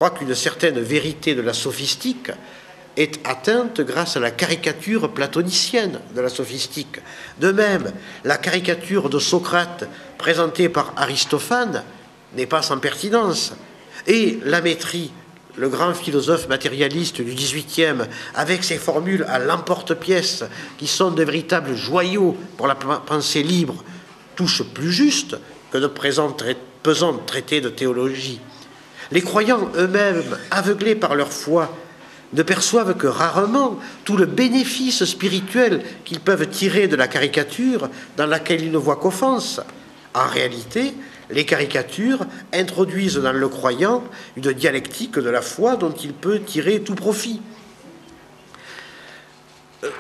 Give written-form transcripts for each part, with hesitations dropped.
crois qu'une certaine vérité de la sophistique est atteinte grâce à la caricature platonicienne de la sophistique. De même, la caricature de Socrate présentée par Aristophane n'est pas sans pertinence. Et Lamétrie, le grand philosophe matérialiste du XVIIIe, avec ses formules à l'emporte-pièce, qui sont de véritables joyaux pour la pensée libre, touche plus juste que de pesants traités de théologie. Les croyants eux-mêmes, aveuglés par leur foi, ne perçoivent que rarement tout le bénéfice spirituel qu'ils peuvent tirer de la caricature dans laquelle ils ne voient qu'offense. En réalité, les caricatures introduisent dans le croyant une dialectique de la foi dont il peut tirer tout profit.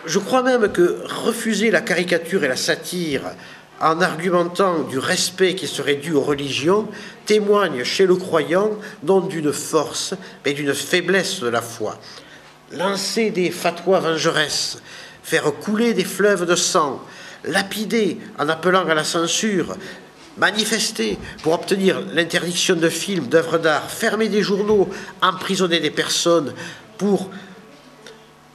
Je crois même que refuser la caricature et la satire en argumentant du respect qui serait dû aux religions témoigne chez le croyant non d'une force, mais d'une faiblesse de la foi. Lancer des fatwas vengeresses, faire couler des fleuves de sang, lapider en appelant à la censure, manifester pour obtenir l'interdiction de films, d'œuvres d'art, fermer des journaux, emprisonner des personnes pour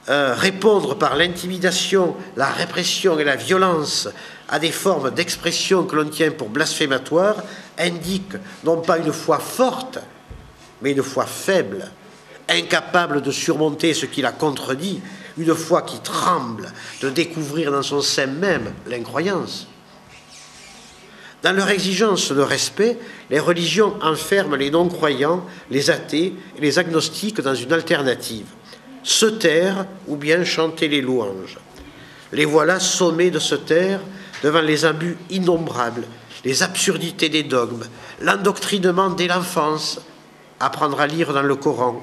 répondre par l'intimidation, la répression et la violence à des formes d'expression que l'on tient pour blasphématoires, indique non pas une foi forte, mais une foi faible, incapable de surmonter ce qui la contredit, une foi qui tremble de découvrir dans son sein même l'incroyance. Dans leur exigence de respect, les religions enferment les non-croyants, les athées et les agnostiques dans une alternative. Se taire ou bien chanter les louanges. Les voilà sommés de se taire devant les abus innombrables, les absurdités des dogmes, l'endoctrinement dès l'enfance, apprendre à lire dans le Coran.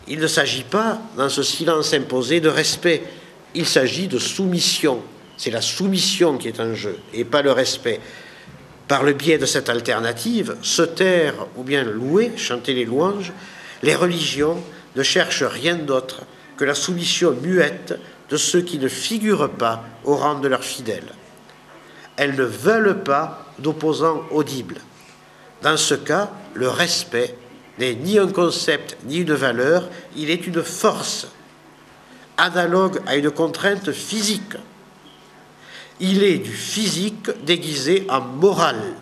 Il ne s'agit pas, dans ce silence imposé, de respect, il s'agit de soumission. C'est la soumission qui est en jeu, et pas le respect. Par le biais de cette alternative, se taire ou bien louer, chanter les louanges, les religions ne cherchent rien d'autre que la soumission muette de ceux qui ne figurent pas au rang de leurs fidèles. Elles ne veulent pas d'opposants audibles. Dans ce cas, le respect n'est ni un concept ni une valeur, il est une force, analogue à une contrainte physique. Il est du physique déguisé en morale.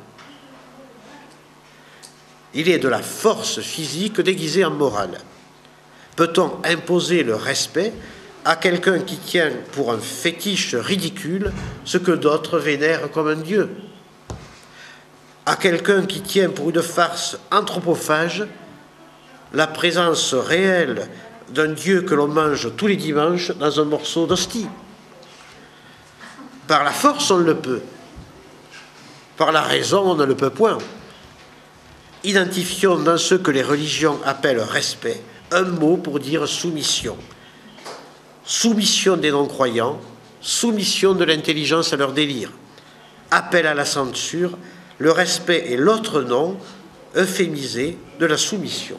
Il est de la force physique déguisée en morale. Peut-on imposer le respect à quelqu'un qui tient pour un fétiche ridicule ce que d'autres vénèrent comme un dieu? À quelqu'un qui tient pour une farce anthropophage la présence réelle d'un dieu que l'on mange tous les dimanches dans un morceau d'hostie? Par la force, on le peut. Par la raison, on ne le peut point. Identifions dans ce que les religions appellent respect un mot pour dire soumission. Soumission des non-croyants, soumission de l'intelligence à leur délire. Appel à la censure, le respect est l'autre nom, euphémisé, de la soumission.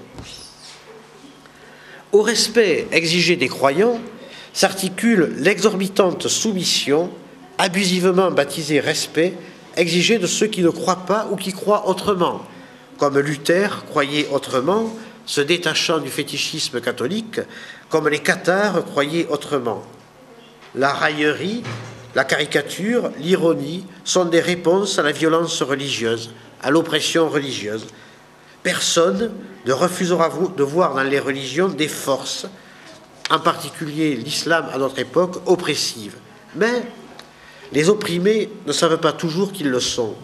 Au respect exigé des croyants s'articule l'exorbitante soumission, abusivement baptisée respect, exigée de ceux qui ne croient pas ou qui croient autrement, comme Luther croyait autrement, se détachant du fétichisme catholique, comme les cathares croyaient autrement. La raillerie, la caricature, l'ironie sont des réponses à la violence religieuse, à l'oppression religieuse. Personne ne refusera de voir dans les religions des forces, en particulier l'islam à notre époque, oppressive. Mais les opprimés ne savent pas toujours qu'ils le sont.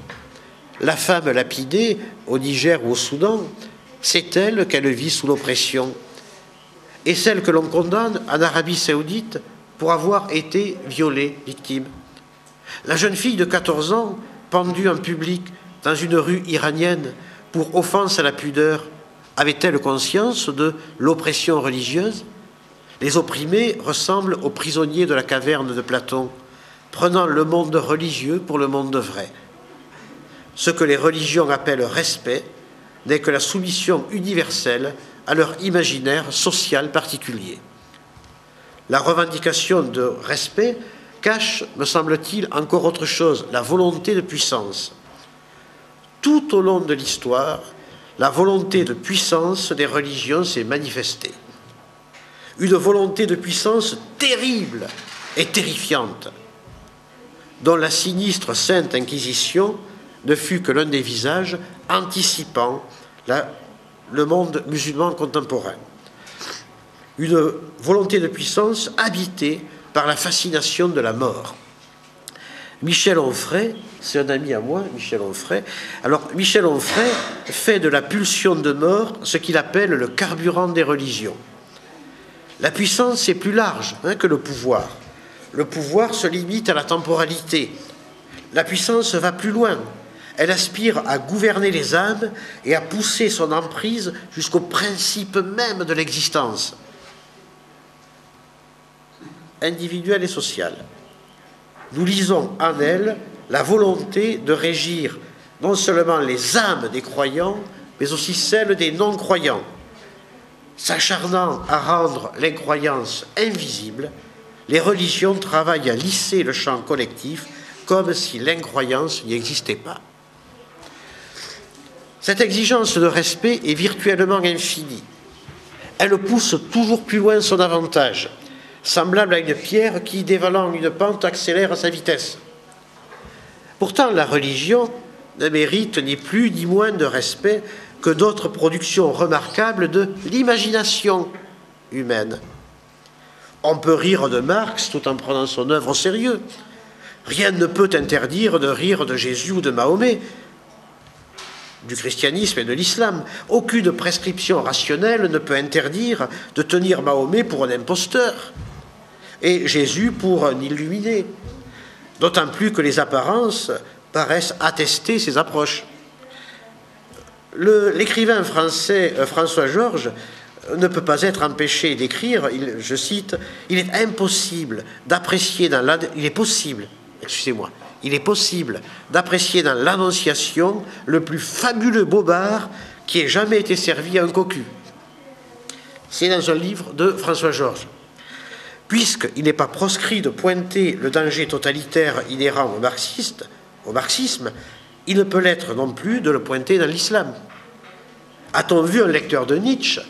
La femme lapidée, au Niger ou au Soudan, c'est elle qu'elle vit sous l'oppression. Et celle que l'on condamne en Arabie Saoudite pour avoir été violée, victime. La jeune fille de 14 ans, pendue en public dans une rue iranienne pour offense à la pudeur, avait-elle conscience de l'oppression religieuse? Les opprimés ressemblent aux prisonniers de la caverne de Platon, prenant le monde religieux pour le monde vrai. Ce que les religions appellent respect n'est que la soumission universelle à leur imaginaire social particulier. La revendication de respect cache, me semble-t-il, encore autre chose, la volonté de puissance. Tout au long de l'histoire, la volonté de puissance des religions s'est manifestée. Une volonté de puissance terrible et terrifiante, dont la sinistre Sainte Inquisition ne fut que l'un des visages anticipant le monde musulman contemporain. Une volonté de puissance habitée par la fascination de la mort. Michel Onfray, c'est un ami à moi, Michel Onfray. Alors, Michel Onfray fait de la pulsion de mort ce qu'il appelle le carburant des religions. La puissance est plus large que le pouvoir. Le pouvoir se limite à la temporalité. La puissance va plus loin. Elle aspire à gouverner les âmes et à pousser son emprise jusqu'au principe même de l'existence, individuelle et sociale. Nous lisons en elle la volonté de régir non seulement les âmes des croyants, mais aussi celles des non-croyants, s'acharnant à rendre l'incroyance invisible. Les religions travaillent à lisser le champ collectif comme si l'incroyance n'y existait pas. Cette exigence de respect est virtuellement infinie. Elle pousse toujours plus loin son avantage, semblable à une pierre qui, dévalant une pente, accélère sa vitesse. Pourtant, la religion ne mérite ni plus ni moins de respect que d'autres productions remarquables de l'imagination humaine. On peut rire de Marx tout en prenant son œuvre au sérieux. Rien ne peut interdire de rire de Jésus ou de Mahomet, du christianisme et de l'islam. Aucune prescription rationnelle ne peut interdire de tenir Mahomet pour un imposteur et Jésus pour un illuminé, d'autant plus que les apparences paraissent attester ces approches. L'écrivain français François Georges ne peut pas être empêché d'écrire, je cite, « Il est impossible d'apprécier dans il est possible d'apprécier dans l'Annonciation le plus fabuleux bobard qui ait jamais été servi à un cocu. » C'est dans un livre de François Georges. Puisqu'il n'est pas proscrit de pointer le danger totalitaire inhérent au marxisme, il ne peut l'être non plus de le pointer dans l'islam. A-t-on vu un lecteur de Nietzsche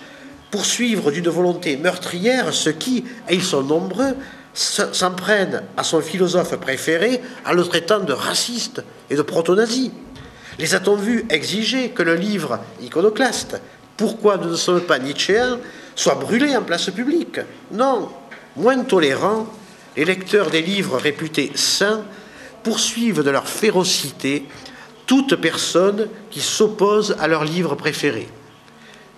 poursuivre d'une volonté meurtrière ceux qui, et ils sont nombreux, s'en prennent à son philosophe préféré en le traitant de raciste et de proto-nazi? Les a-t-on vus exiger que le livre iconoclaste « Pourquoi nous ne sommes pas Nietzschéens » soit brûlé en place publique? Non. Moins tolérants, les lecteurs des livres réputés saints poursuivent de leur férocité toute personne qui s'oppose à leur livre préféré.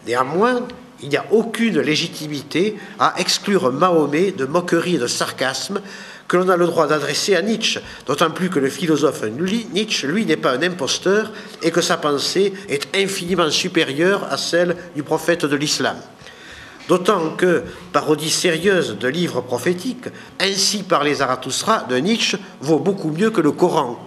Néanmoins, il n'y a aucune légitimité à exclure Mahomet de moquerie et de sarcasme que l'on a le droit d'adresser à Nietzsche, d'autant plus que le philosophe Nietzsche, lui, n'est pas un imposteur et que sa pensée est infiniment supérieure à celle du prophète de l'islam. D'autant que, parodie sérieuse de livres prophétiques, Ainsi parlait Zarathustra de Nietzsche vaut beaucoup mieux que le Coran.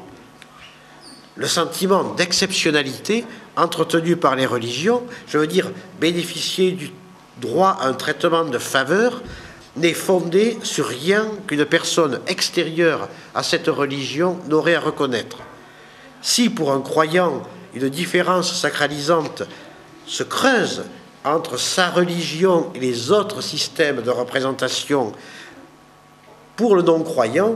Le sentiment d'exceptionnalité entretenu par les religions, je veux dire bénéficier du droit à un traitement de faveur, n'est fondé sur rien qu'une personne extérieure à cette religion n'aurait à reconnaître. Si pour un croyant une différence sacralisante se creuse entre sa religion et les autres systèmes de représentation, pour le non-croyant,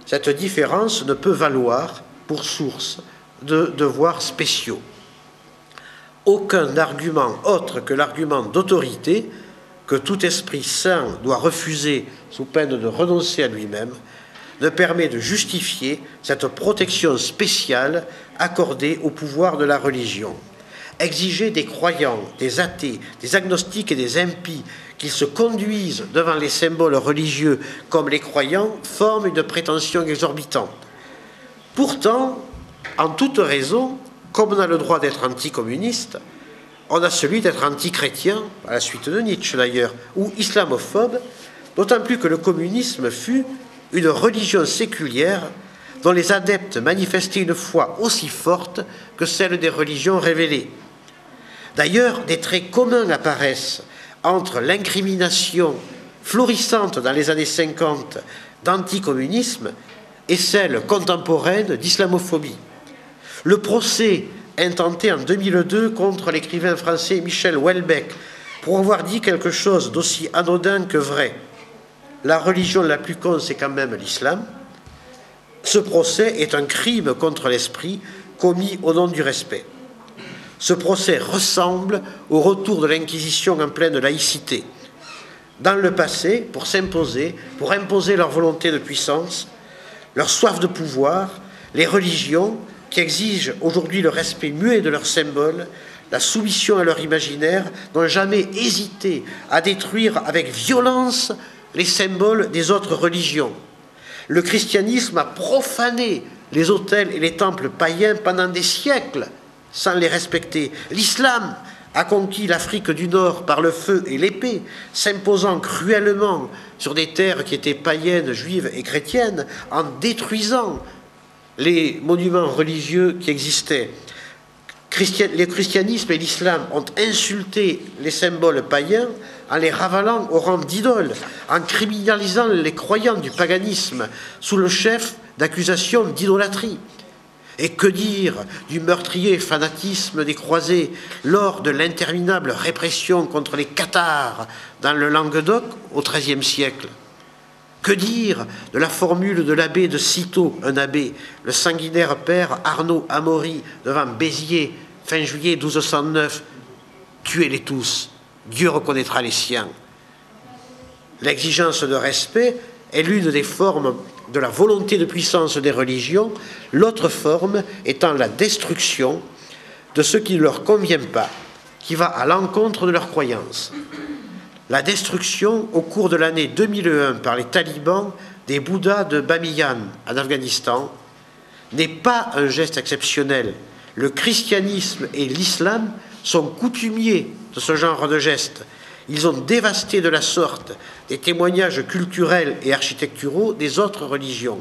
cette différence ne peut valoir pour source de devoirs spéciaux. Aucun argument autre que l'argument d'autorité que tout esprit saint doit refuser sous peine de renoncer à lui-même ne permet de justifier cette protection spéciale accordée au pouvoir de la religion. Exiger des croyants, des athées, des agnostiques et des impies qu'ils se conduisent devant les symboles religieux comme les croyants forme une prétention exorbitante. Pourtant, en toute raison, comme on a le droit d'être anticommuniste, on a celui d'être antichrétien, à la suite de Nietzsche d'ailleurs, ou islamophobe, d'autant plus que le communisme fut une religion séculière dont les adeptes manifestaient une foi aussi forte que celle des religions révélées. D'ailleurs, des traits communs apparaissent entre l'incrimination florissante dans les années 50 d'anticommunisme et celle contemporaine d'islamophobie. Le procès intenté en 2002 contre l'écrivain français Michel Houellebecq pour avoir dit quelque chose d'aussi anodin que vrai. La religion la plus con, c'est quand même l'islam. Ce procès est un crime contre l'esprit commis au nom du respect. Ce procès ressemble au retour de l'Inquisition en pleine laïcité. Dans le passé, pour s'imposer, pour imposer leur volonté de puissance, leur soif de pouvoir, les religions, qui exigent aujourd'hui le respect muet de leurs symboles, la soumission à leur imaginaire, n'ont jamais hésité à détruire avec violence les symboles des autres religions. Le christianisme a profané les autels et les temples païens pendant des siècles sans les respecter. L'islam a conquis l'Afrique du Nord par le feu et l'épée, s'imposant cruellement sur des terres qui étaient païennes, juives et chrétiennes, en détruisant les monuments religieux qui existaient. Le christianisme et l'islam ont insulté les symboles païens en les ravalant au rang d'idoles, en criminalisant les croyants du paganisme sous le chef d'accusations d'idolâtrie. Et que dire du meurtrier fanatisme des croisés lors de l'interminable répression contre les cathares dans le Languedoc au XIIIe siècle? Que dire de la formule de l'abbé de Cîteaux, un abbé, le sanguinaire père Arnaud Amaury, devant Béziers, fin juillet 1209, « Tuez-les tous, Dieu reconnaîtra les siens ». L'exigence de respect est l'une des formes de la volonté de puissance des religions, l'autre forme étant la destruction de ce qui ne leur convient pas, qui va à l'encontre de leurs croyances. La destruction au cours de l'année 2001 par les talibans des Bouddhas de Bamiyan en Afghanistan n'est pas un geste exceptionnel. Le christianisme et l'islam sont coutumiers de ce genre de gestes. Ils ont dévasté de la sorte des témoignages culturels et architecturaux des autres religions.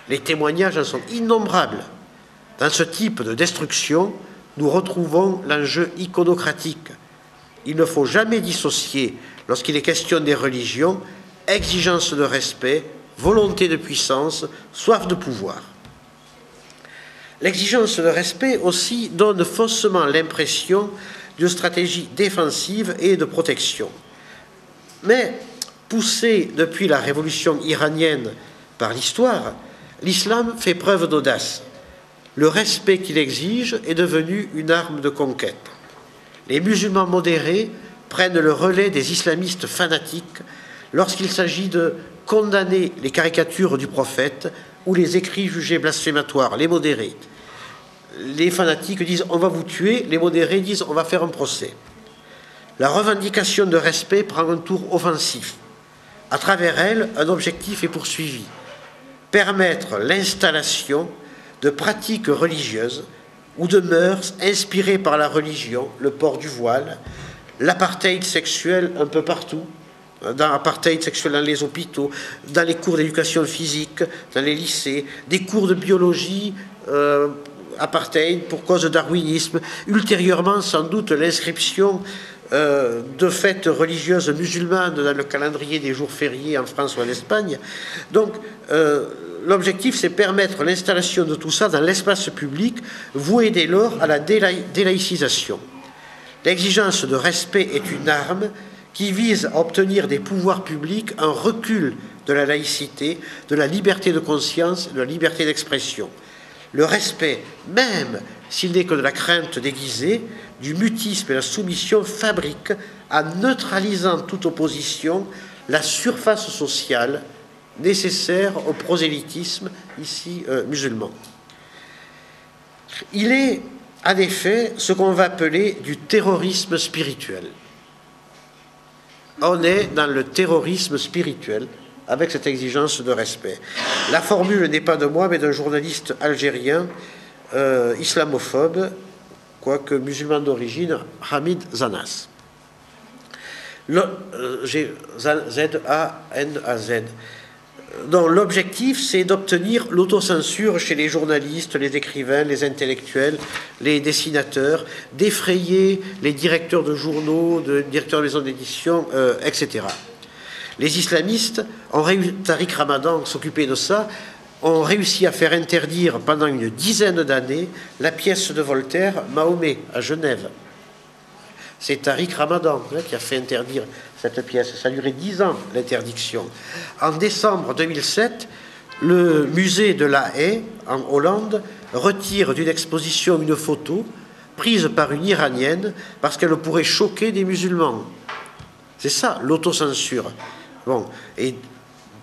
Les témoignages en sont innombrables. Dans ce type de destruction, nous retrouvons l'enjeu iconocratique. Il ne faut jamais dissocier, lorsqu'il est question des religions, exigence de respect, volonté de puissance, soif de pouvoir. L'exigence de respect aussi donne faussement l'impression d'une stratégie défensive et de protection. Mais, poussé depuis la révolution iranienne par l'histoire, l'islam fait preuve d'audace. Le respect qu'il exige est devenu une arme de conquête. Les musulmans modérés prennent le relais des islamistes fanatiques lorsqu'il s'agit de condamner les caricatures du prophète ou les écrits jugés blasphématoires, les modérés. Les fanatiques disent « on va vous tuer », les modérés disent « on va faire un procès ». La revendication de respect prend un tour offensif. À travers elle, un objectif est poursuivi. Permettre l'installation de pratiques religieuses ou de mœurs inspirées par la religion, le port du voile, l'apartheid sexuel un peu partout, dans l'apartheid sexuel dans les hôpitaux, dans les cours d'éducation physique, dans les lycées, des cours de biologie apartheid pour cause de darwinisme, ultérieurement sans doute l'inscription de fêtes religieuses musulmanes dans le calendrier des jours fériés en France ou en Espagne. Donc, l'objectif, c'est permettre l'installation de tout ça dans l'espace public, voué dès lors à la délaïcisation. L'exigence de respect est une arme qui vise à obtenir des pouvoirs publics un recul de la laïcité, de la liberté de conscience, de la liberté d'expression. Le respect, même s'il n'est que de la crainte déguisée, du mutisme et la soumission fabrique, en neutralisant toute opposition, la surface sociale nécessaire au prosélytisme, ici musulman. Il est, en effet, ce qu'on va appeler du terrorisme spirituel. On est dans le terrorisme spirituel, avec cette exigence de respect. La formule n'est pas de moi, mais d'un journaliste algérien, islamophobe, quoique musulman d'origine, Hamid Zanas. Z-A-N-A-Z. Donc l'objectif, c'est d'obtenir l'autocensure chez les journalistes, les écrivains, les intellectuels, les dessinateurs, d'effrayer les directeurs de journaux, directeurs de maisons d'édition, etc. Les islamistes ont réussi, Tariq Ramadan s'occupait de ça, ont réussi à faire interdire pendant une dizaine d'années la pièce de Voltaire, Mahomet, à Genève. C'est Tariq Ramadan qui a fait interdire cette pièce. Ça a duré 10 ans, l'interdiction. En décembre 2007, le musée de La Haye, en Hollande, retire d'une exposition une photo prise par une Iranienne parce qu'elle pourrait choquer des musulmans. C'est ça, l'autocensure. Bon, et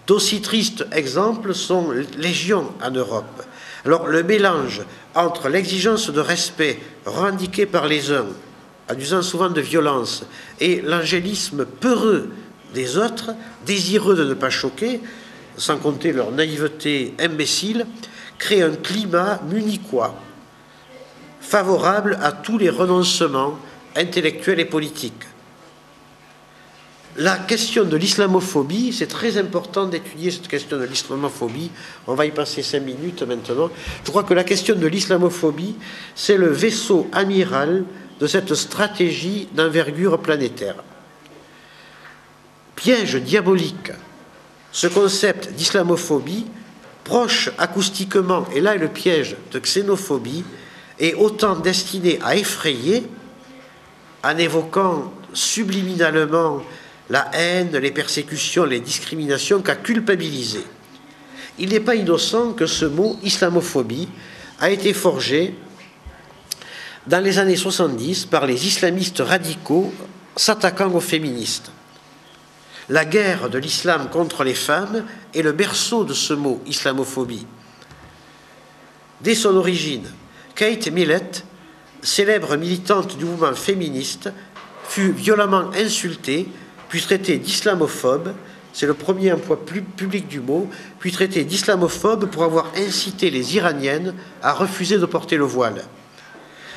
d'aussi tristes exemples sont légion en Europe. Alors, le mélange entre l'exigence de respect revendiquée par les uns, en usant souvent de violence, et l'angélisme peureux des autres, désireux de ne pas choquer, sans compter leur naïveté imbécile, crée un climat munichois, favorable à tous les renoncements intellectuels et politiques. La question de l'islamophobie, c'est très important d'étudier cette question de l'islamophobie. On va y passer 5 minutes maintenant. Je crois que la question de l'islamophobie, c'est le vaisseau amiral de cette stratégie d'envergure planétaire. Piège diabolique, ce concept d'islamophobie, proche acoustiquement, et là est le piège de xénophobie, est autant destiné à effrayer, en évoquant subliminalement la haine, les persécutions, les discriminations, qu'à culpabiliser. Il n'est pas innocent que ce mot islamophobie a été forgé dans les années 70 par les islamistes radicaux s'attaquant aux féministes. La guerre de l'islam contre les femmes est le berceau de ce mot islamophobie. Dès son origine, Kate Millett, célèbre militante du mouvement féministe, fut violemment insultée, puis traitée d'islamophobe, c'est le premier emploi public du mot, puis traitée d'islamophobe pour avoir incité les Iraniennes à refuser de porter le voile.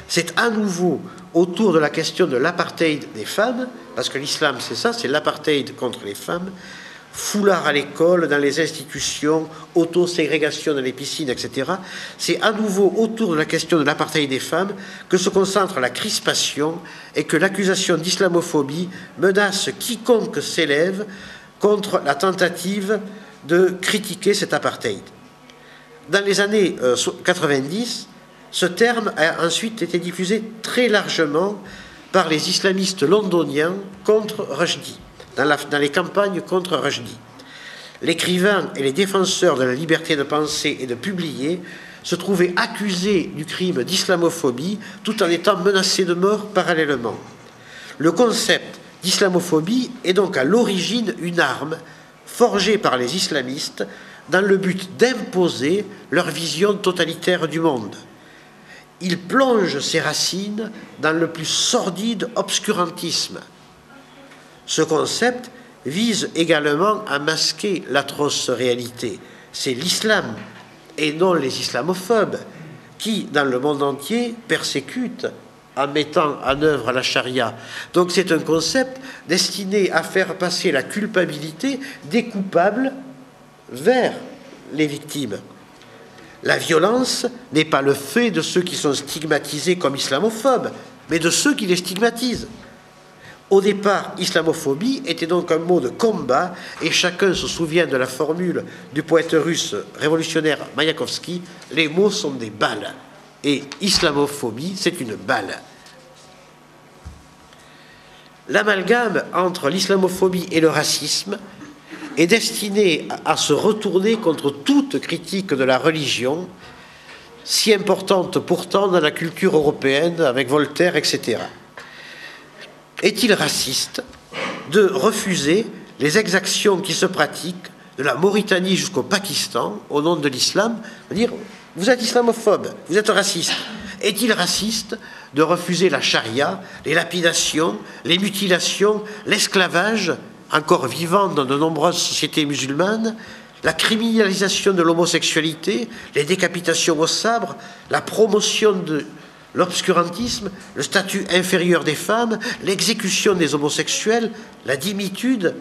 C'est à nouveau autour de la question de l'apartheid des femmes, parce que l'islam c'est ça, c'est l'apartheid contre les femmes, foulard à l'école, dans les institutions, autoségrégation dans les piscines, etc. C'est à nouveau autour de la question de l'apartheid des femmes que se concentre la crispation et que l'accusation d'islamophobie menace quiconque s'élève contre la tentative de critiquer cet apartheid. Dans les années 90, ce terme a ensuite été diffusé très largement par les islamistes londoniens contre Rushdie, dans les campagnes contre Rushdie. L'écrivain et les défenseurs de la liberté de penser et de publier se trouvaient accusés du crime d'islamophobie tout en étant menacés de mort parallèlement. Le concept d'islamophobie est donc à l'origine une arme forgée par les islamistes dans le but d'imposer leur vision totalitaire du monde. Il plonge ses racines dans le plus sordide obscurantisme. Ce concept vise également à masquer l'atroce réalité. C'est l'islam, et non les islamophobes, qui, dans le monde entier, persécutent en mettant en œuvre la charia. Donc c'est un concept destiné à faire passer la culpabilité des coupables vers les victimes. La violence n'est pas le fait de ceux qui sont stigmatisés comme islamophobes, mais de ceux qui les stigmatisent. Au départ, islamophobie était donc un mot de combat, et chacun se souvient de la formule du poète russe révolutionnaire Mayakovsky, les mots sont des balles. Et islamophobie, c'est une balle. L'amalgame entre l'islamophobie et le racisme est destiné à se retourner contre toute critique de la religion, si importante pourtant dans la culture européenne, avec Voltaire, etc. Est-il raciste de refuser les exactions qui se pratiquent de la Mauritanie jusqu'au Pakistan au nom de l'islam, dire vous êtes islamophobe, vous êtes raciste. Est-il raciste de refuser la charia, les lapidations, les mutilations, l'esclavage, encore vivant dans de nombreuses sociétés musulmanes, la criminalisation de l'homosexualité, les décapitations au sabre, la promotion de l'obscurantisme, le statut inférieur des femmes, l'exécution des homosexuels, la dimitude,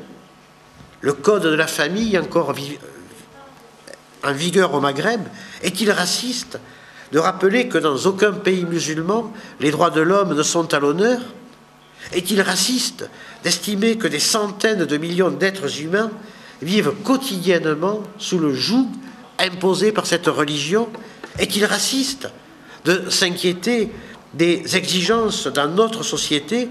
le code de la famille encore en vigueur au Maghreb? Est-il raciste de rappeler que dans aucun pays musulman, les droits de l'homme ne sont à l'honneur? Est-il raciste d'estimer que des centaines de millions d'êtres humains vivent quotidiennement sous le joug imposé par cette religion? Est-il raciste de s'inquiéter des exigences dans notre société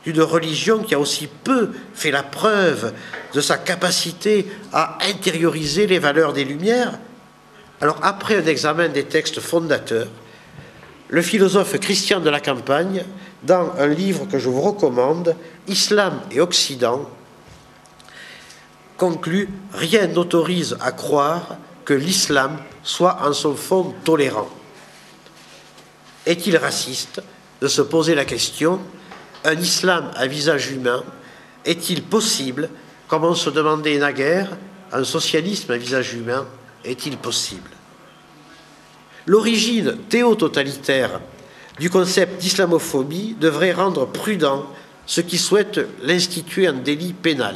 d'une religion qui a aussi peu fait la preuve de sa capacité à intérioriser les valeurs des Lumières? Alors, après un examen des textes fondateurs, le philosophe Christian de la Campagne, dans un livre que je vous recommande, Islam et Occident, conclut « Rien n'autorise à croire que l'islam soit en son fond tolérant ». Est-il raciste de se poser la question « Un islam à visage humain est-il possible ?» comme on se demandait naguère « Un socialisme à visage humain est-il possible ?» L'origine théototalitaire du concept d'islamophobie devrait rendre prudent ceux qui souhaitent l'instituer en délit pénal.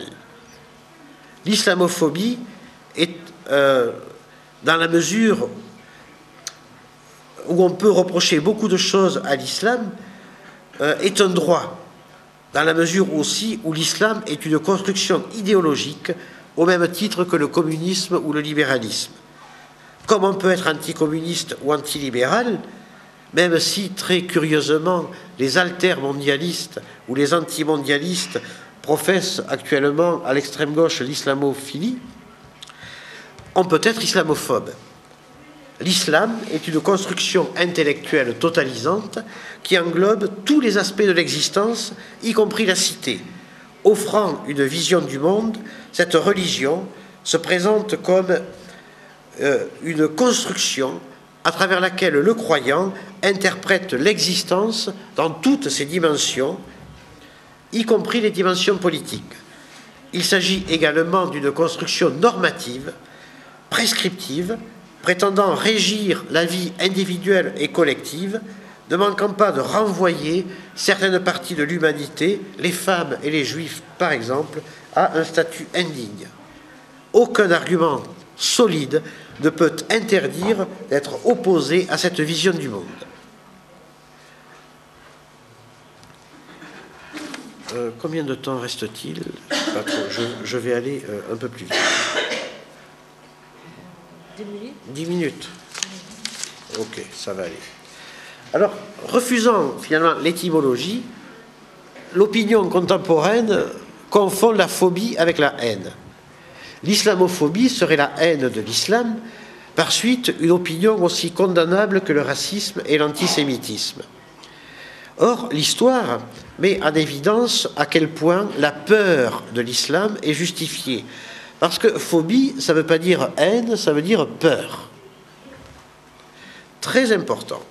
L'islamophobie est, dans la mesure où on peut reprocher beaucoup de choses à l'islam, est un droit, dans la mesure aussi où l'islam est une construction idéologique au même titre que le communisme ou le libéralisme. Comme on peut être anticommuniste ou antilibéral, même si, très curieusement, les altermondialistes ou les antimondialistes professent actuellement à l'extrême gauche l'islamophilie, on peut être islamophobe. L'islam est une construction intellectuelle totalisante qui englobe tous les aspects de l'existence, y compris la cité. Offrant une vision du monde, cette religion se présente comme une construction à travers laquelle le croyant interprète l'existence dans toutes ses dimensions, y compris les dimensions politiques. Il s'agit également d'une construction normative, prescriptive, prétendant régir la vie individuelle et collective, ne manquant pas de renvoyer certaines parties de l'humanité, les femmes et les juifs par exemple, à un statut indigne. Aucun argument solide ne peut interdire d'être opposé à cette vision du monde. Combien de temps reste-t-il? Pas trop. Je vais aller un peu plus vite. 10 minutes. 10 minutes. Ok, ça va aller. Alors, refusant finalement l'étymologie, l'opinion contemporaine confond la phobie avec la haine. L'islamophobie serait la haine de l'islam, par suite une opinion aussi condamnable que le racisme et l'antisémitisme. Or, l'histoire met en évidence à quel point la peur de l'islam est justifiée. Parce que phobie, ça ne veut pas dire haine, ça veut dire peur. Très important.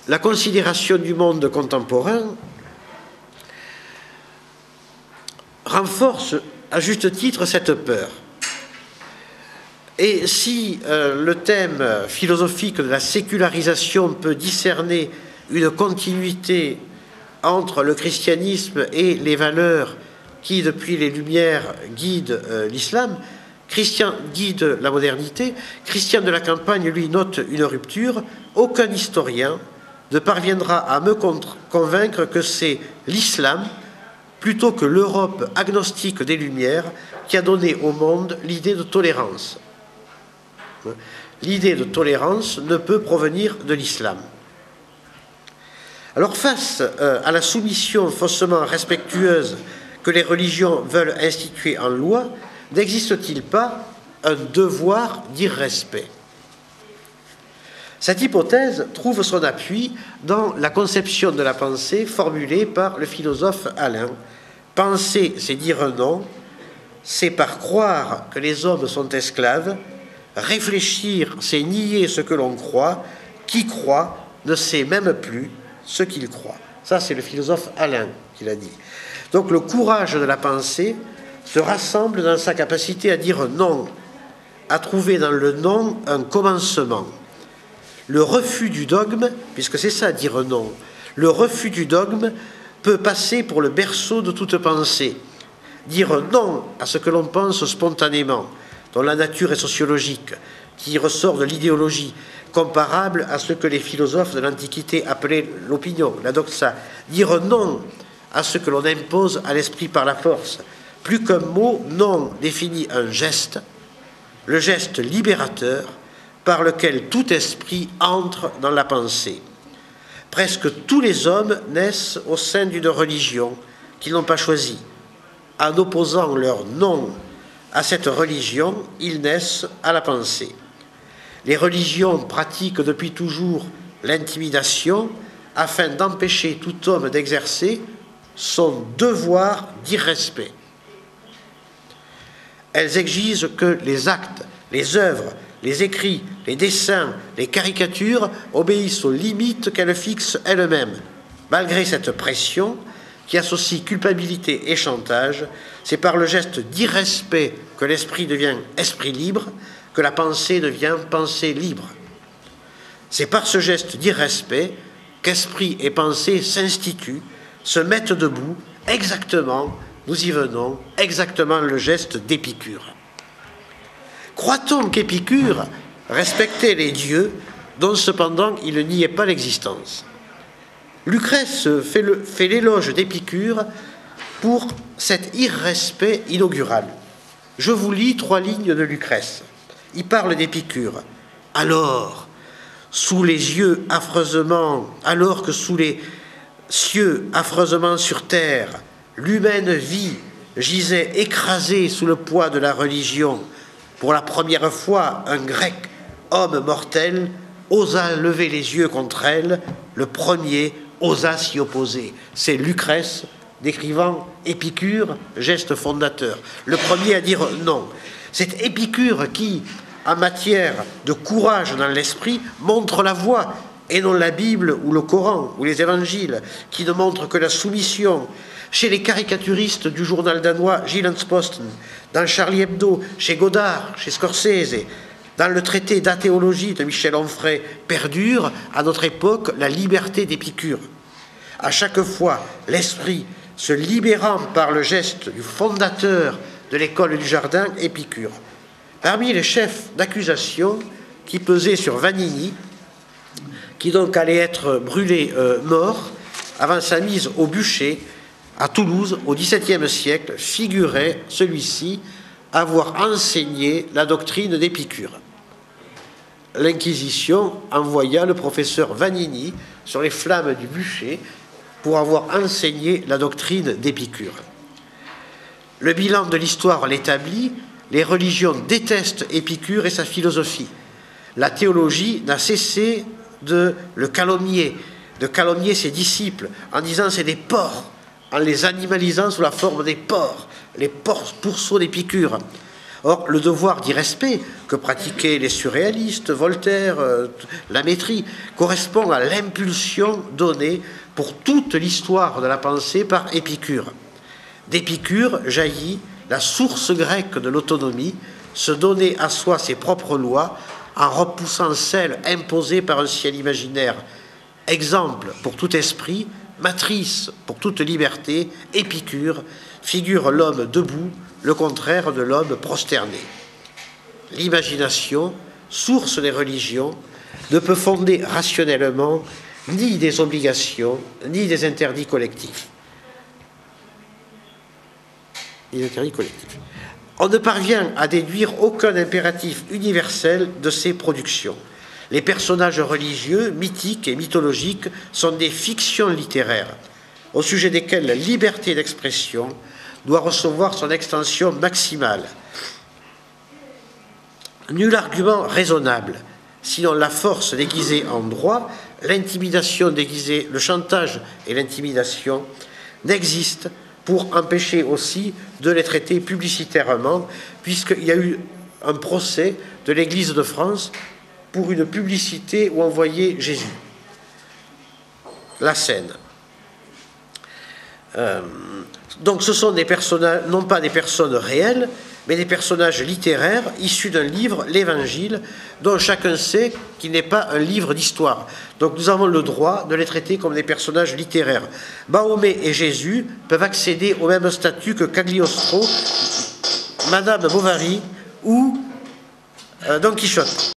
La considération du monde contemporain renforce à juste titre cette peur. Et si le thème philosophique de la sécularisation peut discerner une continuité entre le christianisme et les valeurs qui, depuis les Lumières, guident l'islam, Christian guide la modernité, Christian de la Campagne, lui, note une rupture. Aucun historien ne parviendra à me convaincre que c'est l'islam, plutôt que l'Europe agnostique des Lumières, qui a donné au monde l'idée de tolérance. L'idée de tolérance ne peut provenir de l'islam. Alors, face à la soumission faussement respectueuse que les religions veulent instituer en loi, n'existe-t-il pas un devoir d'irrespect? Cette hypothèse trouve son appui dans la conception de la pensée formulée par le philosophe Alain. Penser, c'est dire non, c'est par croire que les hommes sont esclaves. Réfléchir, c'est nier ce que l'on croit. Qui croit ne sait même plus ce qu'il croit. Ça, c'est le philosophe Alain qui l'a dit. Donc, le courage de la pensée se rassemble dans sa capacité à dire non, à trouver dans le non un commencement. Le refus du dogme, puisque c'est ça, dire non, le refus du dogme peut passer pour le berceau de toute pensée. Dire non à ce que l'on pense spontanément, dont la nature est sociologique, qui ressort de l'idéologie, comparable à ce que les philosophes de l'Antiquité appelaient l'opinion, la doxa. Dire non à ce que l'on impose à l'esprit par la force, Plus qu'un mot, non définit un geste, le geste libérateur par lequel tout esprit entre dans la pensée. Presque tous les hommes naissent au sein d'une religion qu'ils n'ont pas choisie. En opposant leur nom à cette religion, ils naissent à la pensée. Les religions pratiquent depuis toujours l'intimidation afin d'empêcher tout homme d'exercer son devoir d'irrespect. Elles exigent que les actes, les œuvres, les écrits, les dessins, les caricatures obéissent aux limites qu'elles fixent elles-mêmes. Malgré cette pression qui associe culpabilité et chantage, c'est par le geste d'irrespect que l'esprit devient esprit libre, que la pensée devient pensée libre. C'est par ce geste d'irrespect qu'esprit et pensée s'instituent, se mettent debout, exactement, nous y venons, exactement le geste d'Épicure. Croit-on qu'Épicure respectait les dieux, dont cependant il ne niait pas l'existence? Lucrèce fait l'éloge d'Épicure pour cet irrespect inaugural. Je vous lis 3 lignes de Lucrèce. Il parle d'Épicure. Alors que sous les cieux affreusement sur terre, l'humaine vie gisait écrasée sous le poids de la religion, pour la première fois, un grec, homme mortel, osa lever les yeux contre elle, le premier osa s'y opposer. C'est Lucrèce décrivant Épicure, geste fondateur. Le premier à dire non. C'est Épicure qui, en matière de courage dans l'esprit, montre la voie, et non la Bible ou le Coran ou les évangiles, qui ne montrent que la soumission. Chez les caricaturistes du journal danois Jyllands-Posten, dans Charlie Hebdo, chez Godard, chez Scorsese, dans le traité d'athéologie de Michel Onfray, perdure à notre époque la liberté d'Épicure. À chaque fois, l'esprit se libérant par le geste du fondateur de l'école du jardin, Épicure. Parmi les chefs d'accusation qui pesaient sur Vanini, qui donc allait être brûlé mort avant sa mise au bûcher à Toulouse au XVIIe siècle, figurait celui-ci avoir enseigné la doctrine d'Épicure. L'Inquisition envoya le professeur Vanini sur les flammes du bûcher pour avoir enseigné la doctrine d'Épicure. Le bilan de l'histoire l'établit, les religions détestent Épicure et sa philosophie. La théologie n'a cessé de le calomnier, de calomnier ses disciples en disant c'est des porcs, en les animalisant sous la forme des porcs, les pourceaux d'Épicure. Or, le devoir d'irrespect que pratiquaient les surréalistes, Voltaire, la Métrie, correspond à l'impulsion donnée pour toute l'histoire de la pensée par Épicure. D'Épicure jaillit la source grecque de l'autonomie, se donner à soi ses propres lois en repoussant celles imposées par un ciel imaginaire. Exemple pour tout esprit, matrice pour toute liberté, Épicure figure l'homme debout, le contraire de l'homme prosterné. L'imagination, source des religions, ne peut fonder rationnellement ni des obligations, ni des interdits collectifs. On ne parvient à déduire aucun impératif universel de ces productions. Les personnages religieux, mythiques et mythologiques sont des fictions littéraires, au sujet desquelles la liberté d'expression doit recevoir son extension maximale. Nul argument raisonnable, sinon la force déguisée en droit, l'intimidation déguisée, le chantage et l'intimidation, n'existe pour empêcher aussi de les traiter publicitairement, puisqu'il y a eu un procès de l'Église de France pour une publicité où on voyait Jésus. La scène. Donc ce sont des personnages, non pas des personnes réelles, mais des personnages littéraires issus d'un livre, l'Évangile, dont chacun sait qu'il n'est pas un livre d'histoire. Donc nous avons le droit de les traiter comme des personnages littéraires. Mahomet et Jésus peuvent accéder au même statut que Cagliostro, Madame Bovary ou Don Quichotte.